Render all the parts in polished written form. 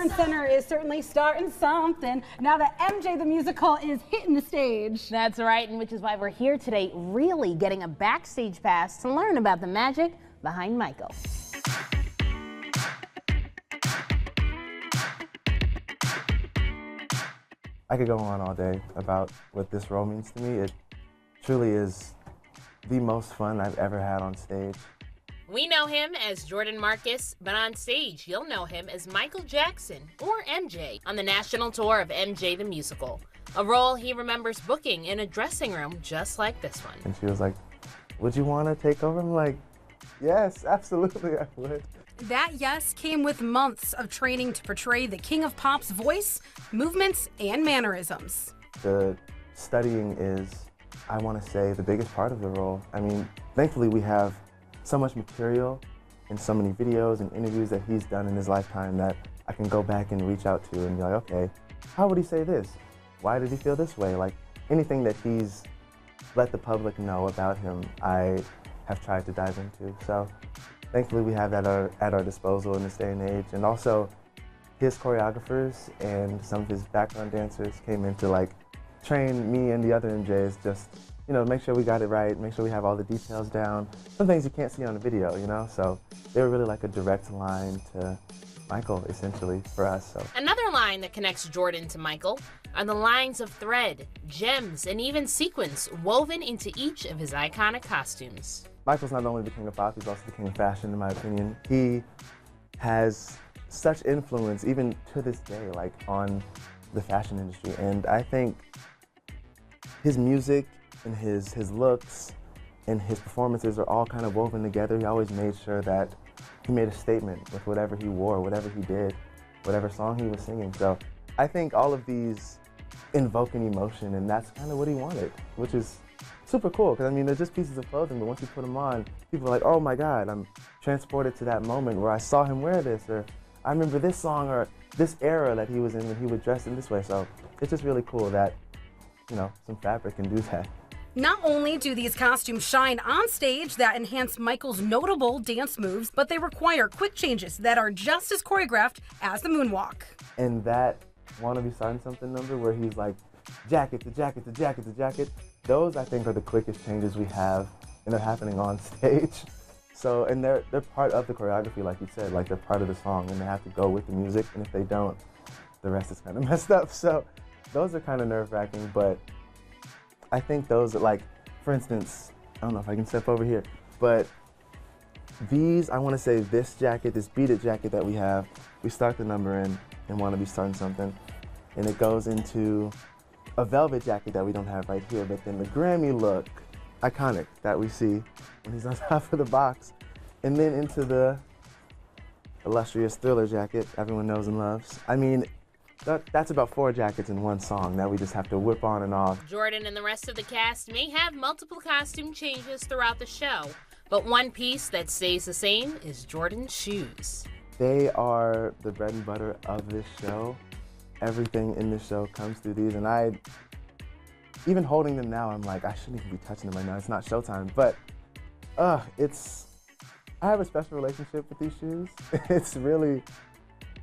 Performance Center is certainly starting something now that MJ the Musical is hitting the stage. That's right, and which is why we're here today, really getting a backstage pass to learn about the magic behind Michael. I could go on all day about what this role means to me. It truly is the most fun I've ever had on stage. We know him as Jordan Markus, but on stage you'll know him as Michael Jackson, or MJ, on the national tour of MJ the Musical, a role he remembers booking in a dressing room just like this one. And she was like, "Would you want to take over?" I'm like, "Yes, absolutely, I would." That yes came with months of training to portray the King of Pop's voice, movements, and mannerisms. The studying is, I want to say, the biggest part of the role. I mean, thankfully we have so much material and so many videos and interviews that he's done in his lifetime that I can go back and reach out to and be like, okay, how would he say this? Why did he feel this way? Like anything that he's let the public know about him, I have tried to dive into. So thankfully we have that at our disposal in this day and age. And also his choreographers and some of his background dancers came in to like train me and the other MJs, just, you know, make sure we got it right, make sure we have all the details down. Some things you can't see on the video, you know? So they were really like a direct line to Michael, essentially, for us. So another line that connects Jordan to Michael are the lines of thread, gems, and even sequins woven into each of his iconic costumes. Michael's not only the king of pop, he's also the king of fashion, in my opinion. He has such influence, even to this day, like on the fashion industry. And I think his music and his looks and his performances are all kind of woven together. He always made sure that he made a statement with whatever he wore, whatever he did, whatever song he was singing. So I think all of these invoke an emotion, and that's kind of what he wanted, which is super cool, because I mean, they're just pieces of clothing, but once you put them on, people are like, oh my God, I'm transported to that moment where I saw him wear this, or I remember this song or this era that he was in when he would dress in this way. So it's just really cool that, you know, some fabric can do that. Not only do these costumes shine on stage that enhance Michael's notable dance moves, but they require quick changes that are just as choreographed as the moonwalk. And that Wanna Be Starting Something number where he's like, jacket to jacket to jacket to jacket, those I think are the quickest changes we have, and they're happening on stage. So, and they're part of the choreography, like you said, like they're part of the song, and they have to go with the music, and if they don't, the rest is kind of messed up. So those are kind of nerve-wracking, but I think those are like, for instance, I don't know if I can step over here, but these, I want to say this jacket, this beaded jacket that we have, we start the number in and Want to Be Starting Something, and it goes into a velvet jacket that we don't have right here, but then the Grammy look, iconic, that we see when he's on top of the box, and then into the illustrious Thriller jacket everyone knows and loves. I mean, that's about 4 jackets in one song that we just have to whip on and off. Jordan and the rest of the cast may have multiple costume changes throughout the show, but one piece that stays the same is Jordan's shoes. They are the bread and butter of this show. Everything in this show comes through these, and even holding them now, I'm like, I shouldn't even be touching them right now. It's not showtime, but I have a special relationship with these shoes. It's really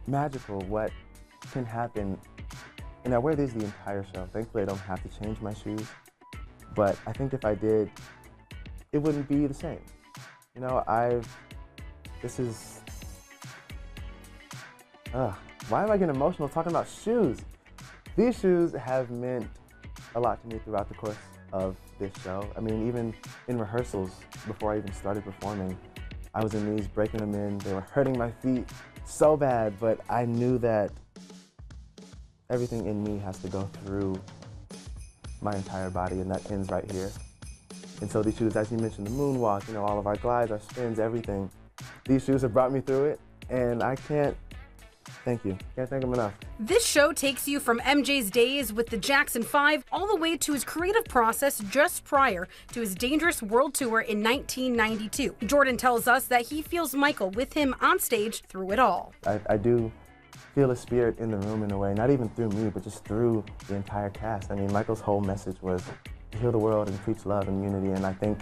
magical what can happen, and I wear these the entire show. Thankfully, I don't have to change my shoes, but I think if I did, it wouldn't be the same. You know, why am I getting emotional talking about shoes? These shoes have meant a lot to me throughout the course of this show. I mean, even in rehearsals, before I even started performing, I was in these, breaking them in. They were hurting my feet so bad, but I knew that everything in me has to go through my entire body, and that ends right here. And so these shoes, as you mentioned, the moonwalk, you know, all of our glides, our spins, everything, these shoes have brought me through it, and I can't thank you. Can't thank him enough. This show takes you from MJ's days with the Jackson 5 all the way to his creative process just prior to his Dangerous World Tour in 1992. Jordan tells us that he feels Michael with him on stage through it all. I do feel a spirit in the room in a way, not even through me, but just through the entire cast. I mean, Michael's whole message was to heal the world and preach love and unity, and I think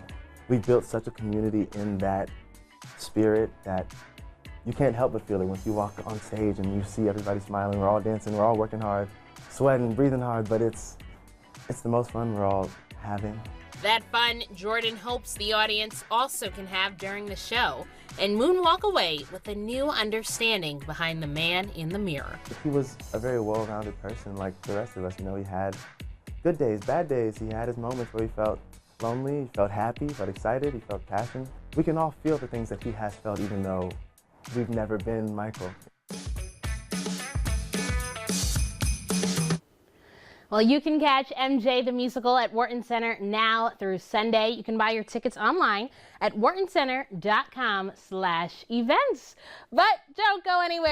we built such a community in that spirit that you can't help but feel it once you walk on stage and you see everybody smiling. We're all dancing, we're all working hard, sweating, breathing hard, but it's the most fun we're all having. That fun Jordan hopes the audience also can have during the show and moonwalk away with a new understanding behind the man in the mirror. He was a very well-rounded person like the rest of us. You know, he had good days, bad days. He had his moments where he felt lonely, he felt happy, he felt excited, he felt passion. We can all feel the things that he has felt even though we've never been Michael. Well, you can catch MJ the Musical at Wharton Center now through Sunday. You can buy your tickets online at whartoncenter.com/events. But don't go anywhere.